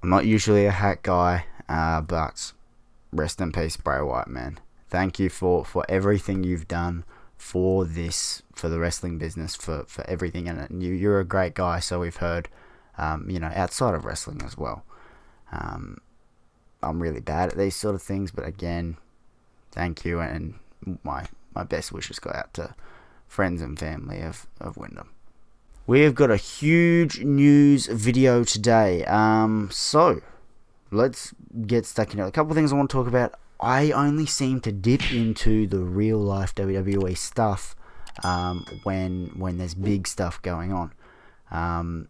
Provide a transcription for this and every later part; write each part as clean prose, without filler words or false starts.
I'm not usually a hat guy, but rest in peace, Bray Wyatt, man. Thank you for everything you've done for the wrestling business, for everything. And you're a great guy, so we've heard, outside of wrestling as well. I'm really bad at these sort of things, but again, thank you, and my best wishes go out to friends and family of Wyndham. We've got a huge news video today, so let's get stuck into it. A couple of things I want to talk about. I only seem to dip into the real life WWE stuff when there's big stuff going on.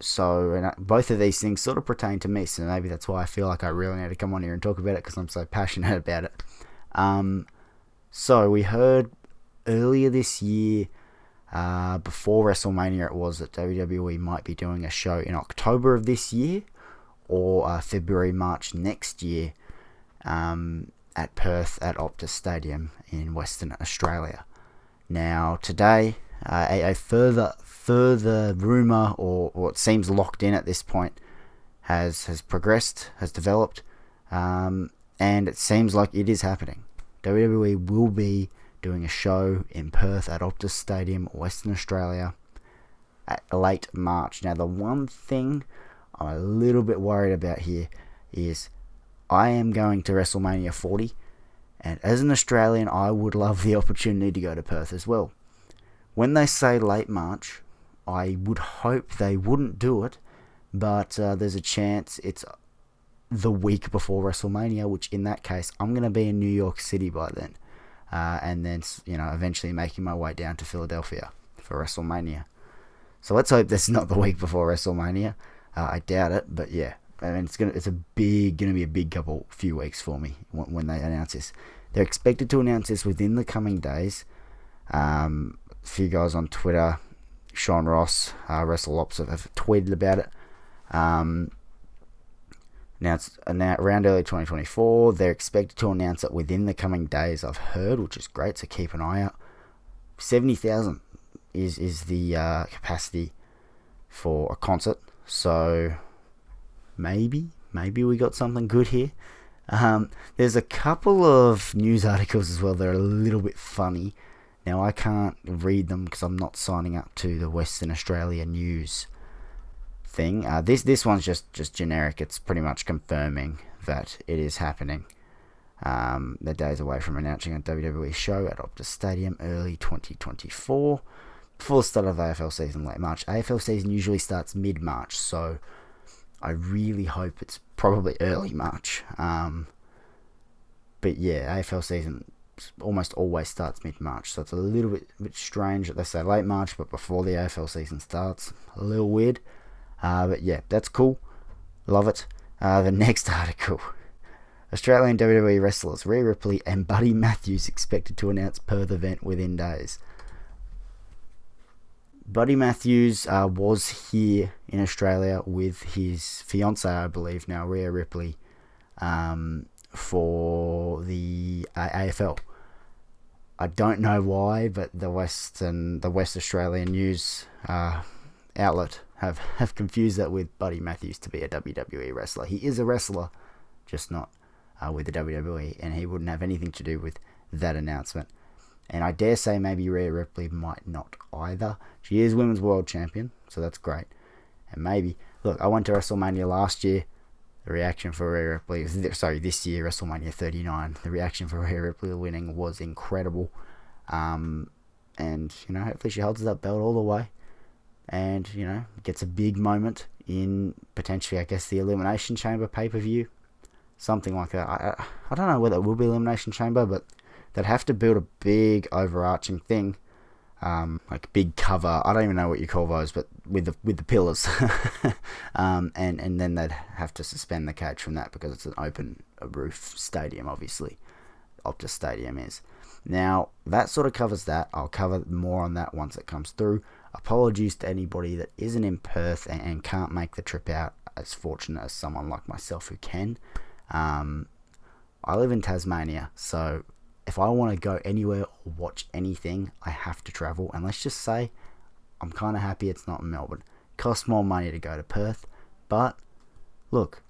So both of these things sort of pertain to me, so maybe that's why I feel like I really need to come on here and talk about it, because I'm so passionate about it. So we heard earlier this year, before WrestleMania, it was that WWE might be doing a show in October of this year, or February, March next year, at Perth at Optus Stadium in Western Australia. Now today, a further rumour, or it seems locked in at this point, has progressed, has developed, and it seems like it is happening. WWE will be doing a show in Perth at Optus Stadium, Western Australia, at late March. Now, the one thing I'm a little bit worried about here is I am going to WrestleMania 40, and as an Australian, I would love the opportunity to go to Perth as well. When they say late March, I would hope they wouldn't do it, but there's a chance it's the week before WrestleMania, which in that case, I'm going to be in New York City by then, and then, eventually making my way down to Philadelphia for WrestleMania. So let's hope this is not the week before WrestleMania. I doubt it, but yeah, I mean, it's gonna be a big few weeks for me when they announce this. They're expected to announce this within the coming days. A few guys on Twitter, Sean Ross, WrestleOps, have tweeted about it. Now it's around early 2024. They're expected to announce it within the coming days, I've heard, which is great, so keep an eye out. 70,000 is the capacity for a concert, so maybe we got something good here. There's a couple of news articles as well that are a little bit funny. Now, I can't read them because I'm not signing up to the Western Australia news thing. This one's just generic. It's pretty much confirming that it is happening. They're days away from announcing a WWE show at Optus Stadium early 2024. Before the start of AFL season late March. AFL season usually starts mid-March, so I really hope it's probably early March. But yeah, AFL season almost always starts mid-March, so it's a little bit strange that they say late March, but before the AFL season starts. A little weird. But yeah, that's cool. Love it. The next article. Australian WWE wrestlers Rhea Ripley and Buddy Matthews expected to announce Perth event within days. Buddy Matthews was here in Australia with his fiancée, I believe now, Rhea Ripley, for the AFL. I don't know why, but the West Australian news outlet have confused that with Buddy Matthews to be a WWE wrestler. He is a wrestler, just not with the WWE, and he wouldn't have anything to do with that announcement. And I dare say maybe Rhea Ripley might not either. She is Women's World Champion, so that's great. And maybe, look, I went to WrestleMania last year. The reaction for Rhea Ripley, this year, WrestleMania 39, the reaction for Rhea Ripley winning was incredible. And, hopefully she holds that belt all the way. And, gets a big moment in potentially, I guess, the Elimination Chamber pay-per-view. Something like that. I don't know whether it will be Elimination Chamber, but they'd have to build a big overarching thing, like big cover. I don't even know what you call those, but with the pillars, and then they'd have to suspend the cage from that because it's an open roof stadium. Obviously, Optus Stadium is. Now that sort of covers that. I'll cover more on that once it comes through. Apologies to anybody that isn't in Perth and can't make the trip out. As fortunate as someone like myself who can. I live in Tasmania, so if I want to go anywhere or watch anything, I have to travel. And let's just say, I'm kind of happy it's not in Melbourne. It costs more money to go to Perth, but look,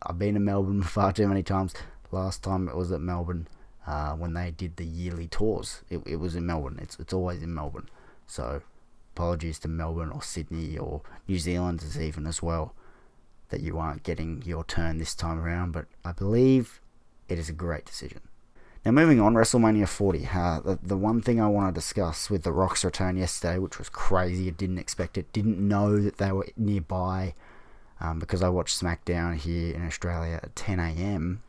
I've been to Melbourne far too many times. Last time it was at Melbourne when they did the yearly tours. It was in Melbourne. It's always in Melbourne. So apologies to Melbourne or Sydney or New Zealanders even as well that you aren't getting your turn this time around. But I believe it is a great decision. Now moving on, WrestleMania 40. The one thing I want to discuss with The Rock's return yesterday, which was crazy. I didn't expect it. Didn't know that they were nearby. Because I watch SmackDown here in Australia at 10 a.m.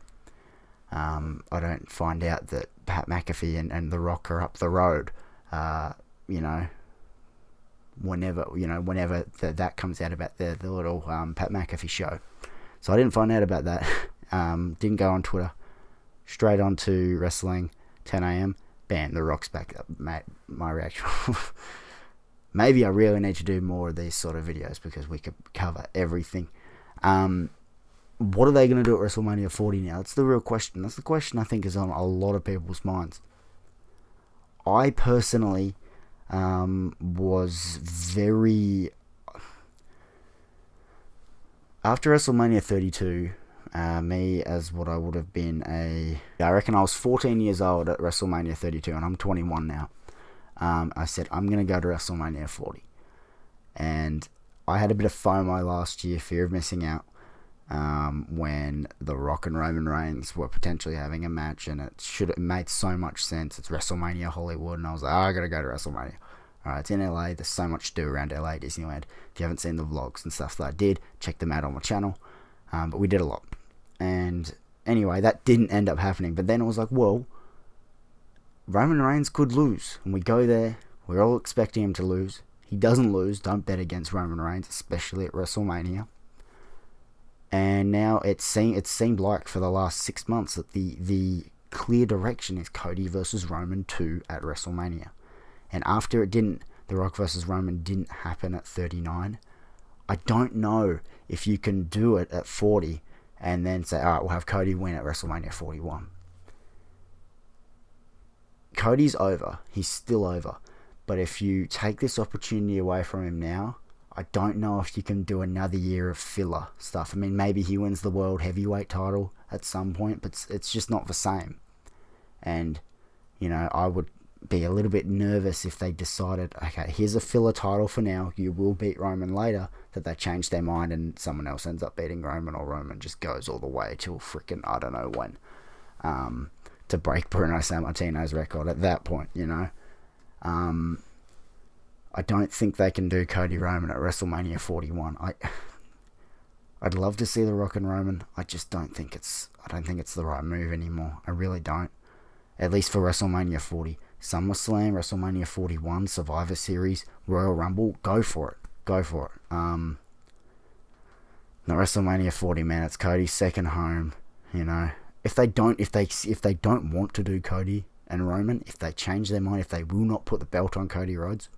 I don't find out that Pat McAfee and The Rock are up the road. Whenever that comes out about the little Pat McAfee show. So I didn't find out about that. Didn't go on Twitter. Straight on to wrestling, 10 a.m. Bam, The Rock's back up, mate. My reaction. Maybe I really need to do more of these sort of videos because we could cover everything. What are they going to do at WrestleMania 40 now? That's the real question. That's the question I think is on a lot of people's minds. I personally was very... After WrestleMania 32, me as what I would have been I reckon I was 14 years old at WrestleMania 32 and I'm 21 now. I said, I'm going to go to WrestleMania 40. And I had a bit of FOMO last year, fear of missing out, when The Rock and Roman Reigns were potentially having a match, and it made so much sense. It's WrestleMania Hollywood, and I was like, I got to go to WrestleMania. Alright, it's in LA, there's so much to do around LA Disneyland. If you haven't seen the vlogs and stuff that I did, check them out on my channel. But we did a lot. And anyway, that didn't end up happening. But then it was like, well, Roman Reigns could lose, and we go there, we're all expecting him to lose. He doesn't lose. Don't bet against Roman Reigns, especially at WrestleMania. And now it seemed like for the last 6 months that the clear direction is Cody versus Roman 2 at WrestleMania. And after The Rock versus Roman didn't happen at 39, I don't know if you can do it at 40 and then say, alright, we'll have Cody win at WrestleMania 41. Cody's over. He's still over. But if you take this opportunity away from him now, I don't know if you can do another year of filler stuff. I mean, maybe he wins the World Heavyweight title at some point, but it's just not the same. And, I would be a little bit nervous if they decided, okay, here's a filler title for now, you will beat Roman later, that they change their mind and someone else ends up beating Roman, or Roman just goes all the way till freaking I don't know when. To break Bruno Sammartino's record at that point, I don't think they can do Cody Roman at WrestleMania 41. I'd love to see The Rock and Roman. I don't think it's the right move anymore. I really don't. At least for WrestleMania 40. SummerSlam, WrestleMania 41, Survivor Series, Royal Rumble, go for it. No, WrestleMania 40, man, it's Cody's second home, If they don't want to do Cody and Roman, if they change their mind, if they will not put the belt on Cody Rhodes,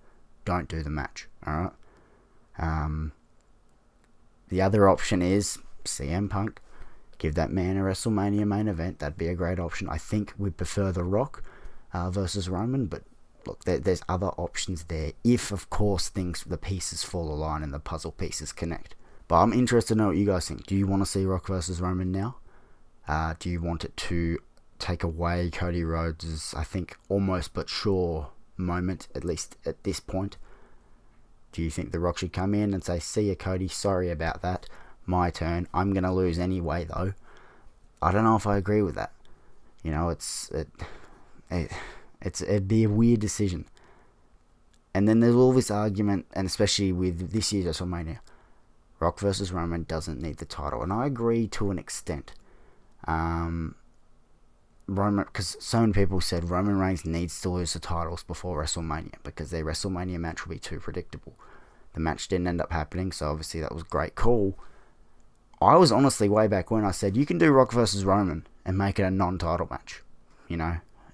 don't do the match, alright? The other option is CM Punk. Give that man a WrestleMania main event. That'd be a great option. I think we'd prefer The Rock versus Roman, but look, there's other options there if, of course, the pieces fall align and the puzzle pieces connect. But I'm interested to know what you guys think. Do you want to see Rock versus Roman now? Do you want it to take away Cody Rhodes' I think almost but sure moment, at least at this point? Do you think The Rock should come in and say, see ya Cody, sorry about that, my turn, I'm gonna lose anyway though? I don't know if I agree with that. It'd be a weird decision. And then there's all this argument, and especially with this year's WrestleMania, Rock versus Roman doesn't need the title, and I agree to an extent. Roman, because so many people said Roman Reigns needs to lose the titles before WrestleMania because their WrestleMania match will be too predictable. The match didn't end up happening, so obviously that was a great call. I was honestly way back when I said you can do Rock versus Roman and make it a non-title match.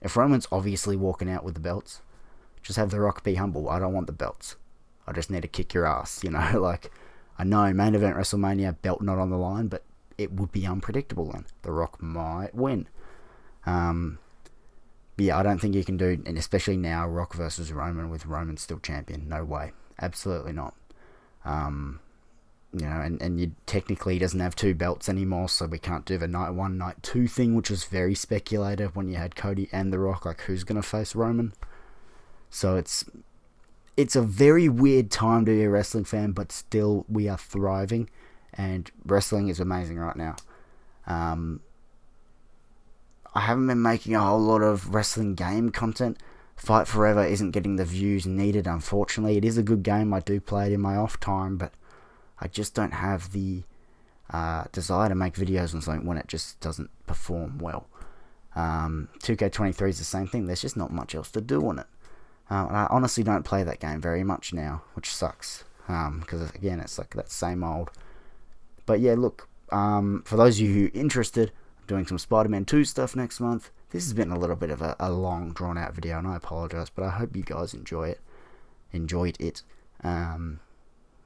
If Roman's obviously walking out with the belts, just have The Rock be humble. I don't want the belts. I just need to kick your ass. I know main event WrestleMania, belt not on the line, but it would be unpredictable then. The Rock might win. But yeah, I don't think you can do, and especially now, Rock versus Roman with Roman still champion. No way. Absolutely not. you know, and you technically doesn't have 2 belts anymore, so we can't do the night 1, night 2 thing, which was very speculated when you had Cody and The Rock, like who's going to face Roman. So it's a very weird time to be a wrestling fan, but still we are thriving, and wrestling is amazing right now. I haven't been making a whole lot of wrestling game content. Fight Forever isn't getting the views needed, unfortunately. It is a good game. I do play it in my off time, but I just don't have the desire to make videos on something when it just doesn't perform well. 2K23 is the same thing. There's just not much else to do on it. And I honestly don't play that game very much now, which sucks. Because, again, it's like that same old. But, yeah, look, for those of you who are interested, I'm doing some Spider-Man 2 stuff next month. This has been a little bit of a long, drawn-out video, and I apologise, but I hope you guys enjoyed it.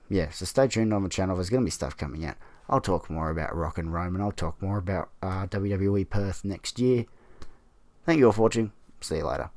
Yeah, so stay tuned on the channel. There's going to be stuff coming out. I'll talk more about Rock and Roman. I'll talk more about WWE Perth next year. Thank you all for watching. See you later.